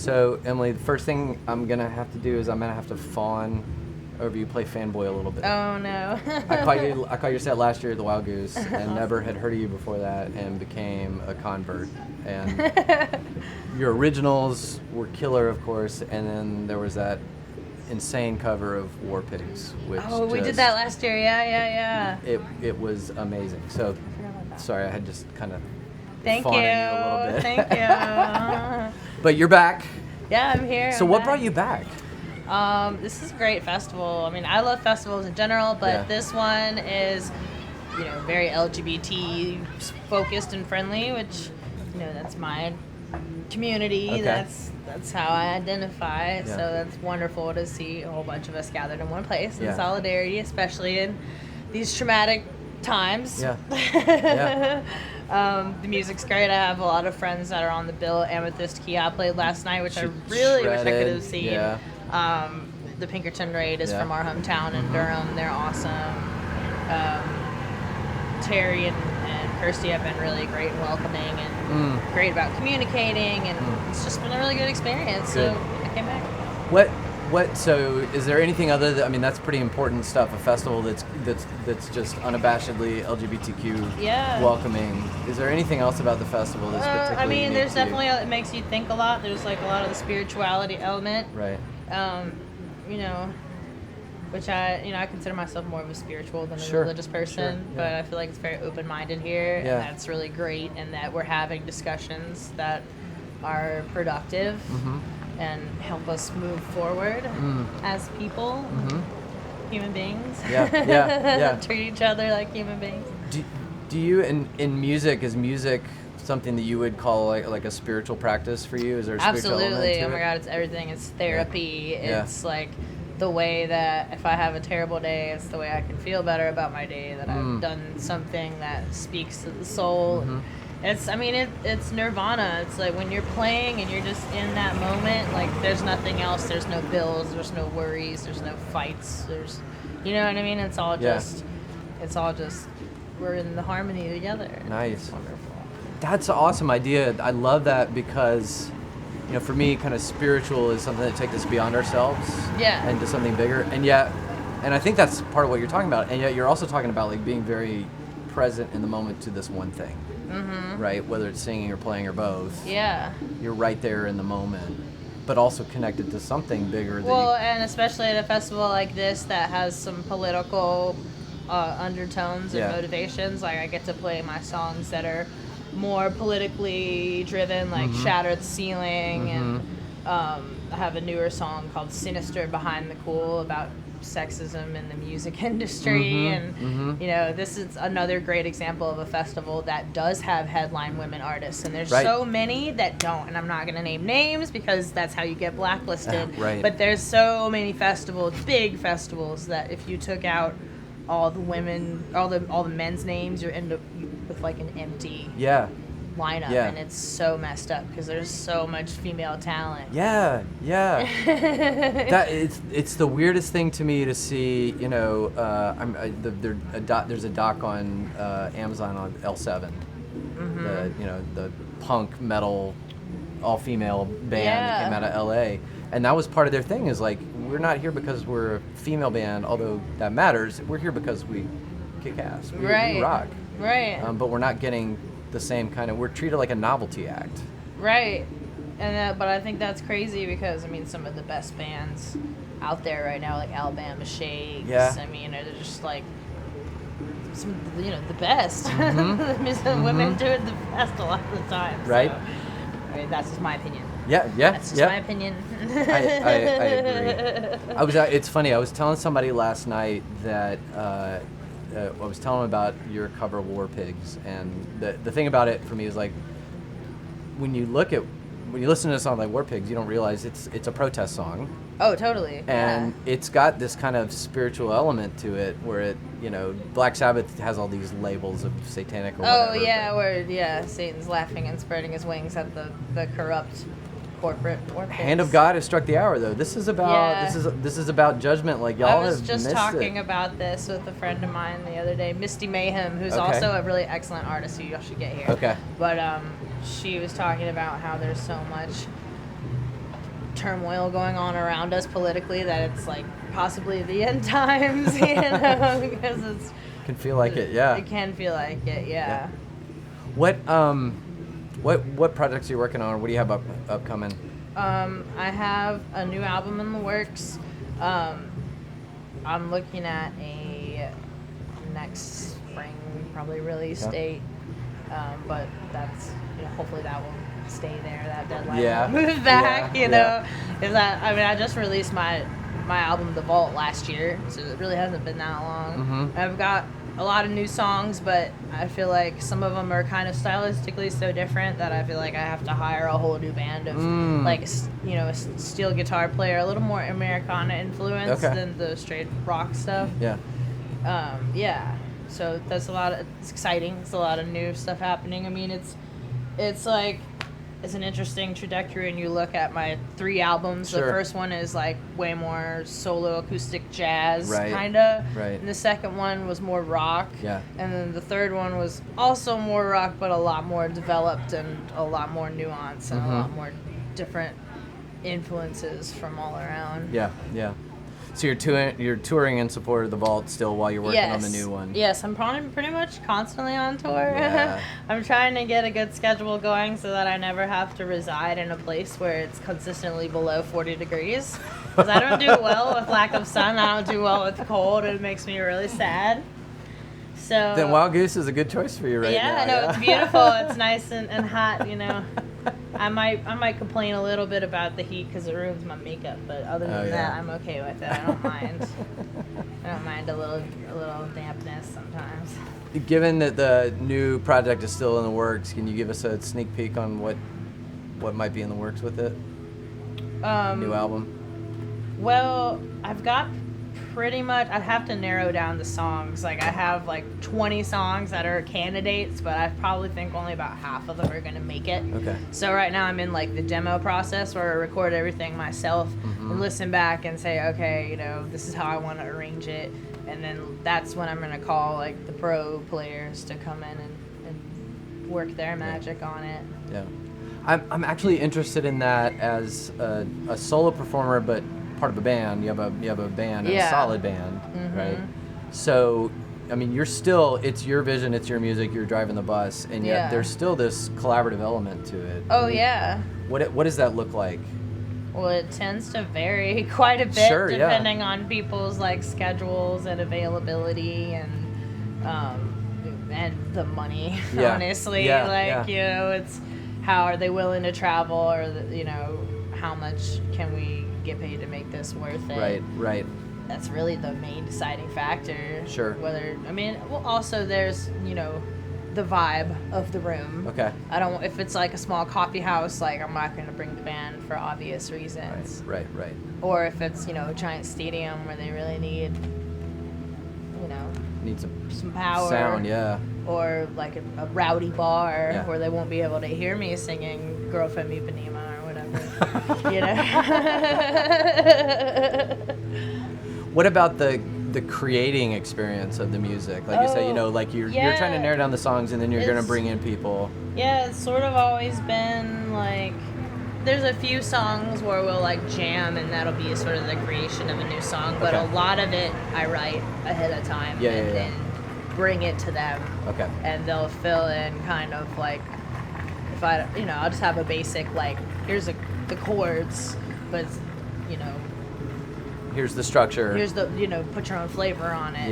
So, Emily, the first thing I'm going to have to do is I'm going to have to fawn over you, play fanboy a little bit. Oh, no. I caught your set last year at the Wild Goose and awesome. Never had heard of you before that and became a convert. And your originals were killer, of course, and then there was that insane cover of War Pigs, which we did that last year. Yeah. It was amazing. So, sorry, I had just kind of Thank fawned you a little bit. Thank you. But you're back. Yeah, I'm here. So what brought you back? This is a great festival. I mean, I love festivals in general, but this one is, very LGBT focused and friendly, which, that's my community. Okay. That's how I identify. Yeah. So that's wonderful to see a whole bunch of us gathered in one place in solidarity, especially in these traumatic times. Yeah. The music's great. I have a lot of friends that are on the bill. Amethyst Key I played last night, which I really wish I could have seen. Yeah. The Pinkerton Raid is from our hometown in Durham. They're awesome. Terry and Kirsty have been really great and welcoming and great about communicating, and it's just been a really good experience. Good. So I came back. So is there anything other than, that's pretty important stuff, a festival that's just unabashedly LGBTQ welcoming. Is there anything else about the festival that's particularly unique there's to you? definitely, it makes you think a lot. There's like a lot of the spirituality element. Right. Which I consider myself more of a spiritual than a religious person, but I feel like it's very open-minded here, and that's really great, and that we're having discussions that are productive and help us move forward as people, human beings. Yeah. Treat each other like human beings. Do you, in music, is music something that you would call like a spiritual practice for you? Is there a spiritual element to it? Oh my God, it's everything. It's therapy. Yeah. It's like the way that if I have a terrible day, it's the way I can feel better about my day, that I've done something that speaks to the soul. It's nirvana. It's like when you're playing and you're just in that moment, like there's nothing else. There's no bills. There's no worries. There's no fights. There's, you know what I mean? It's all just, we're in the harmony together. Nice. It's wonderful. That's an awesome idea. I love that because, for me, kind of spiritual is something that takes us beyond ourselves and to something bigger. And I think that's part of what you're talking about. And yet you're also talking about like being very present in the moment to this one thing, right? Whether it's singing or playing or both. Yeah. You're right there in the moment, but also connected to something bigger. And especially at a festival like this that has some political undertones and motivations. Like I get to play my songs that are more politically driven, like Shatter the Ceiling, and I have a newer song called Sinister Behind the Cool about sexism in the music industry, and this is another great example of a festival that does have headline women artists, and there's so many that don't, and I'm not going to name names because that's how you get blacklisted, but there's so many festivals, big festivals, that if you took out all the women, all the men's names, you end up with like an empty lineup, and it's so messed up because there's so much female talent. That it's the weirdest thing to me to see. There's a doc on Amazon on L7, the punk metal all female band that came out of LA. And that was part of their thing, is like, we're not here because we're a female band, although that matters. We're here because we kick ass. We rock. Right. But we're not getting the same kind of, we're treated like a novelty act. Right. But I think that's crazy because, some of the best bands out there right now, like Alabama Shakes, they're just like, some, the best. Women do it the best a lot of the time. Right. So, that's just my opinion. That's just my opinion. I agree. It's funny. I was telling somebody last night that I was telling them about your cover of War Pigs, and the thing about it for me is like when you listen to a song like War Pigs, you don't realize it's a protest song. Oh, totally. And it's got this kind of spiritual element to it, where it, Black Sabbath has all these labels of satanic or whatever. Oh yeah, where Satan's laughing and spreading his wings at the corrupt corporate war pigs. Hand of God has struck the hour, though. This is about this is about judgment. Like y'all have missed it. I was just talking about this with a friend of mine the other day, Misty Mayhem, who's also a really excellent artist who y'all should get here. Okay. But she was talking about how there's so much turmoil going on around us politically that it's like possibly the end times, you know, because it's Can feel like it, yeah. It can feel like it, yeah. What projects are you working on? What do you have upcoming? I have a new album in the works. I'm looking at a next spring probably release date, but that's, you know, hopefully that will stay there. That deadline will move back, you know. Is that, I mean, I just released my album The Vault last year, so it really hasn't been that long. I've got a lot of new songs, but I feel like some of them are kind of stylistically so different that I feel like I have to hire a whole new band of like, you know, a steel guitar player, a little more Americana influence than the straight rock stuff. Yeah. So that's it's exciting. It's a lot of new stuff happening. I mean, it's like, it's an interesting trajectory, and you look at my 3 albums. The first one is like way more solo acoustic jazz kind of, and the second one was more rock, and then the third one was also more rock but a lot more developed and a lot more nuance and a lot more different influences from all around. So you're touring in support of The Vault still while you're working on the new one? Yes, I'm pretty much constantly on tour. I'm trying to get a good schedule going so that I never have to reside in a place where it's consistently below 40 degrees. Because I don't do well with lack of sun. I don't do well with cold. It makes me really sad. So then Wild Goose is a good choice for you now. I know, it's beautiful. It's nice and hot, you know. I might complain a little bit about the heat because it ruins my makeup, but other than that, I'm okay with it. I don't mind. I don't mind a little dampness sometimes. Given that the new project is still in the works, can you give us a sneak peek on what might be in the works with it? New album. Well, I've got pretty much, I'd have to narrow down the songs. Like, I have like 20 songs that are candidates, but I probably think only about half of them are going to make it. So right now I'm in like the demo process where I record everything myself and listen back and say, okay, you know, this is how I want to arrange it. And then that's when I'm going to call like the pro players to come in and work their magic on it. I'm actually interested in that as a solo performer, but part of a band. You have a band, a solid band, right? So, I mean, it's your vision, it's your music, you're driving the bus, and yet there's still this collaborative element to it. What does that look like? Well, it tends to vary quite a bit depending on people's like schedules and availability and the money. Honestly, you know, it's how are they willing to travel, or you know, how much can we get paid to make this worth it? Right. That's really the main deciding factor. Whether, I mean, well, also there's, you know, the vibe of the room. If it's like a small coffee house, like I'm not going to bring the band for obvious reasons. Right. Or if it's, you know, a giant stadium where they really need, you know, some power. Sound, or like a rowdy bar where they won't be able to hear me singing Girlfriend Ipanema or whatever. You know. What about the creating experience of the music? Like you say, you know, like you're trying to narrow down the songs and then you're going to bring in people. Yeah, it's sort of always been like, there's a few songs where we'll like jam and that'll be sort of the creation of a new song, but a lot of it I write ahead of time and bring it to them. And they'll fill in kind of like, if I, you know, I'll just have a basic like, here's the chords, but you know, here's the structure. Here's the, you know, put your own flavor on it.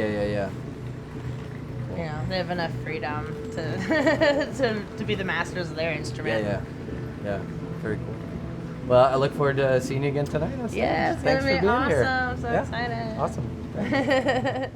Cool. You know, they have enough freedom to be the masters of their instrument. Yeah. Very cool. Well, I look forward to seeing you again tonight. It's gonna be awesome. I'm so excited. Awesome. Thanks.